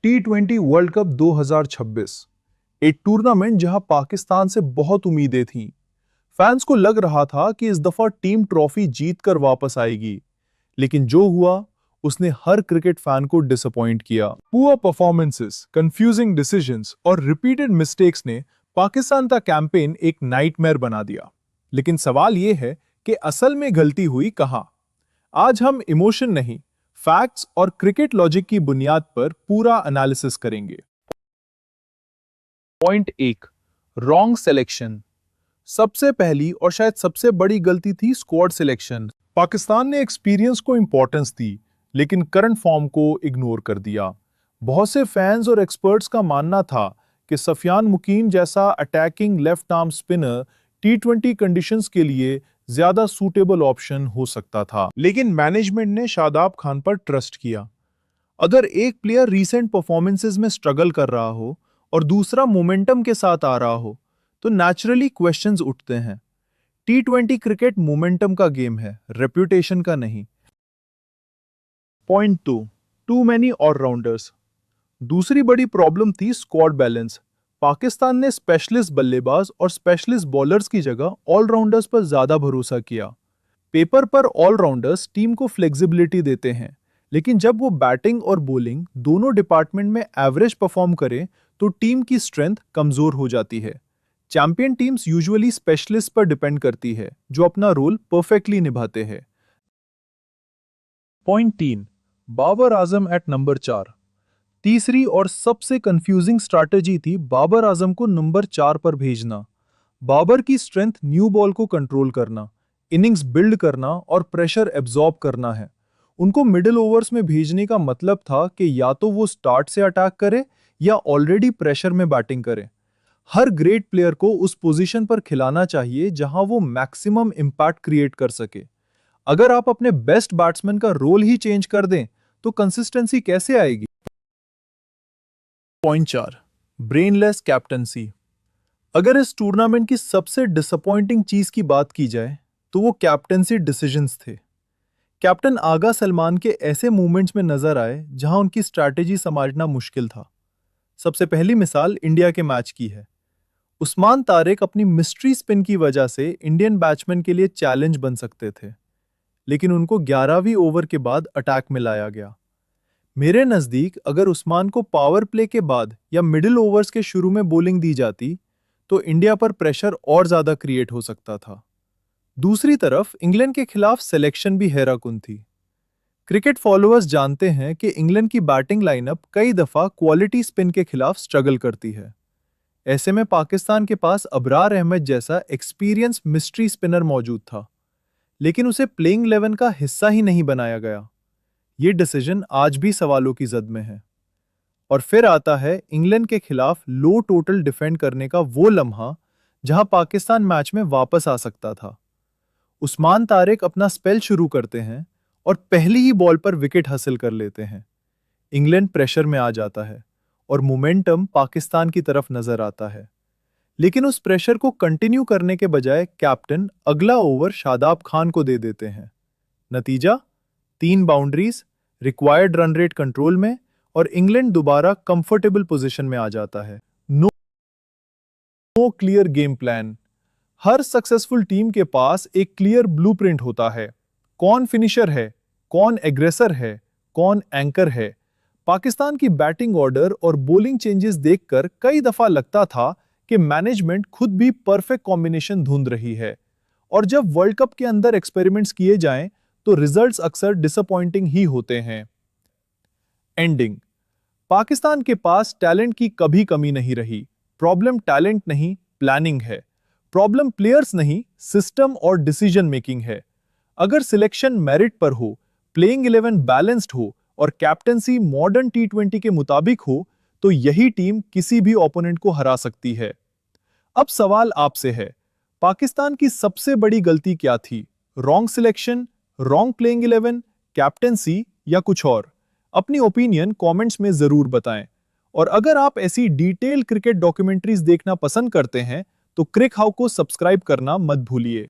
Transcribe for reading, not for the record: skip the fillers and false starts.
T20 world cup 2026 एक tournament जहां पाकिस्तान से बहुत उम्मीदें थीं। फैंस को लग रहा था कि इस दफा टीम ट्रॉफी जीतकर वापस आएगी, लेकिन जो हुआ उसने हर क्रिकेट फैन को डिसअपॉइंट किया। पुअर परफॉर्मेंसेस, कंफ्यूजिंग डिसीजंस और रिपीटेड मिस्टेक्स ने पाकिस्तान का कैंपेन एक नाइटमेयर बना दिया। लेकिन सवाल यह है कि असल में गलती हुई कहां? आज हम इमोशन नहीं, फैक्ट्स और क्रिकेट लॉजिक की बुनियाद पर पूरा एनालिसिस करेंगे। Point 1, wrong selection. सबसे पहली और शायद सबसे बड़ी गलती थी स्क्वाड सिलेक्शन। पाकिस्तान ने एक्सपीरियंस को इंपॉर्टेंस दी, लेकिन करंट फॉर्म को इग्नोर कर दिया। बहुत से फैंस और एक्सपर्ट्स का मानना था कि सफियान मुकीम जैसा attacking left arm spinner T20 conditions के लिए ज्यादा सूटेबल ऑप्शन हो सकता था, लेकिन मैनेजमेंट ने शादाब खान पर ट्रस्ट किया। अगर एक प्लेयर रीसेंट परफॉर्मेंसेस में स्ट्रगल कर रहा हो और दूसरा मोमेंटम के साथ आ रहा हो, तो नेचुरली क्वेश्चंस उठते हैं। T20 क्रिकेट मोमेंटम का गेम है, रेप्यूटेशन का नहीं। Point 2, too many allrounders. दूसरी बड़ी प्रॉब्लम थी स्क्वाड बैलेंस। पाकिस्तान ने स्पेशलिस्ट बल्लेबाज और स्पेशलिस्ट बॉलर्स की जगह ऑलराउंडर्स पर ज्यादा भरोसा किया। पेपर पर ऑलराउंडर्स टीम को फ्लेक्सिबिलिटी देते हैं, लेकिन जब वो बैटिंग और बॉलिंग दोनों डिपार्टमेंट में एवरेज परफॉर्म करें तो टीम की स्ट्रेंथ कमजोर हो जाती है। चैंपियन टीम्स यूजुअली स्पेशलिस्ट पर डिपेंड करती है, जो अपना रोल परफेक्टली निभाते हैं। Point 3, Babar Azam eight number 4। तीसरी और सबसे कंफ्यूजिंग स्ट्रैटेजी थी बाबर आजम को नंबर 4 पर भेजना। बाबर की स्ट्रेंथ न्यू बॉल को कंट्रोल करना, इनिंग्स बिल्ड करना और प्रेशर एब्जॉर्ब करना है। उनको मिडिल ओवर्स में भेजने का मतलब था कि या तो वो स्टार्ट से अटैक करे या ऑलरेडी प्रेशर में बैटिंग करे। हर ग्रेट प्लेयर को उस पोजीशन पर खिलाना चाहिए जहां वो मैक्सिमम इंपैक्ट क्रिएट कर सके। अगर आप अपने बेस्ट बैट्समैन का रोल ही चेंज कर दें, तो कंसिस्टेंसी कैसे आएगी? Point 4, brainless captaincy. अगर इस टूर्नामेंट की सबसे डिसअपॉइंटिंग चीज की बात की जाए, तो वो कैप्टनसी डिसीजंस थे। कैप्टन आगा सलमान के ऐसे मूवमेंट्स में नजर आए जहां उनकी स्ट्रैटेजी समझना मुश्किल था। सबसे पहली मिसाल इंडिया के मैच की है। उस्मान तारिक अपनी मिस्ट्री स्पिन की वजह से इंडियन बैट्समैन के लिए चैलेंज बन सकते थे, लेकिन उनको 11वीं ओवर के बाद अटैक में लाया गया। मेरे नजदीक अगर उस्मान को पावर प्ले के बाद या मिडिल ओवर्स के शुरू में बॉलिंग दी जाती, तो इंडिया पर प्रेशर और ज्यादा क्रिएट हो सकता था। दूसरी तरफ इंग्लैंड के खिलाफ सिलेक्शन भी हैराकुन थी। क्रिकेट फॉलोअर्स जानते हैं कि इंग्लैंड की बैटिंग लाइनअप कई दफा क्वालिटी स्पिन के खिलाफ स्ट्रगल करती है। ऐसे में पाकिस्तान के पास अबरार अहमद जैसा एक्सपीरियंस मिस्ट्री स्पिनर मौजूद था, लेकिन उसे प्लेइंग 11 का हिस्सा ही नहीं बनाया गया। ये डिसीजन आज भी सवालों की जद में है। और फिर आता है इंग्लैंड के खिलाफ लो टोटल डिफेंड करने का वो लम्हा जहां पाकिस्तान मैच में वापस आ सकता था। उस्मान तारिक अपना स्पेल शुरू करते हैं और पहली ही बॉल पर विकेट हासिल कर लेते हैं। इंग्लैंड प्रेशर में आ जाता है और मोमेंटम पाकिस्तान की तरफ नजर आता है। लेकिन उस प्रेशर को कंटिन्यू करने के बजाय कैप्टन अगला ओवर शादाब खान को दे देते हैं। नतीजा 3 boundaries, required run rate control में और इंग्लैंड दोबारा कंफर्टेबल पोजीशन में आ जाता है। No clear game plan. हर सक्सेसफुल टीम के पास एक क्लियर ब्लूप्रिंट होता है। कौन फिनिशर है, कौन एग्रेसर है, कौन एंकर है। पाकिस्तान की बैटिंग ऑर्डर और बॉलिंग चेंजेस देखकर कई दफा लगता था कि मैनेजमेंट खुद भी परफेक्ट कॉम्बिनेशन ढूंढ रही है। और जब वर्ल्ड कप के अंदर एक्सपेरिमेंट्स किए जाएं, तो रिजल्ट्स अक्सर डिसअपॉइंटिंग ही होते हैं। एंडिंग। पाकिस्तान के पास टैलेंट की कभी कमी नहीं रही। प्रॉब्लम टैलेंट नहीं, प्लानिंग है। प्रॉब्लम प्लेयर्स नहीं, सिस्टम और डिसीजन मेकिंग है। अगर सिलेक्शन मेरिट पर हो, प्लेइंग 11 बैलेंस्ड हो और कैप्टनसी मॉडर्न T20 के मुताबिक हो, तो यही टीम किसी भी ओपोनेंट को हरा सकती है। अब सवाल आपसे है, पाकिस्तान की सबसे बड़ी गलती क्या थी? Wrong selection, wrong playing 11, captaincy या कुछ और? अपनी ओपिनियन कमेंट्स में जरूर बताएं। और अगर आप ऐसी डिटेल क्रिकेट डॉक्यूमेंट्रीज देखना पसंद करते हैं, तो क्रिक हाउ को सब्सक्राइब करना मत भूलिए।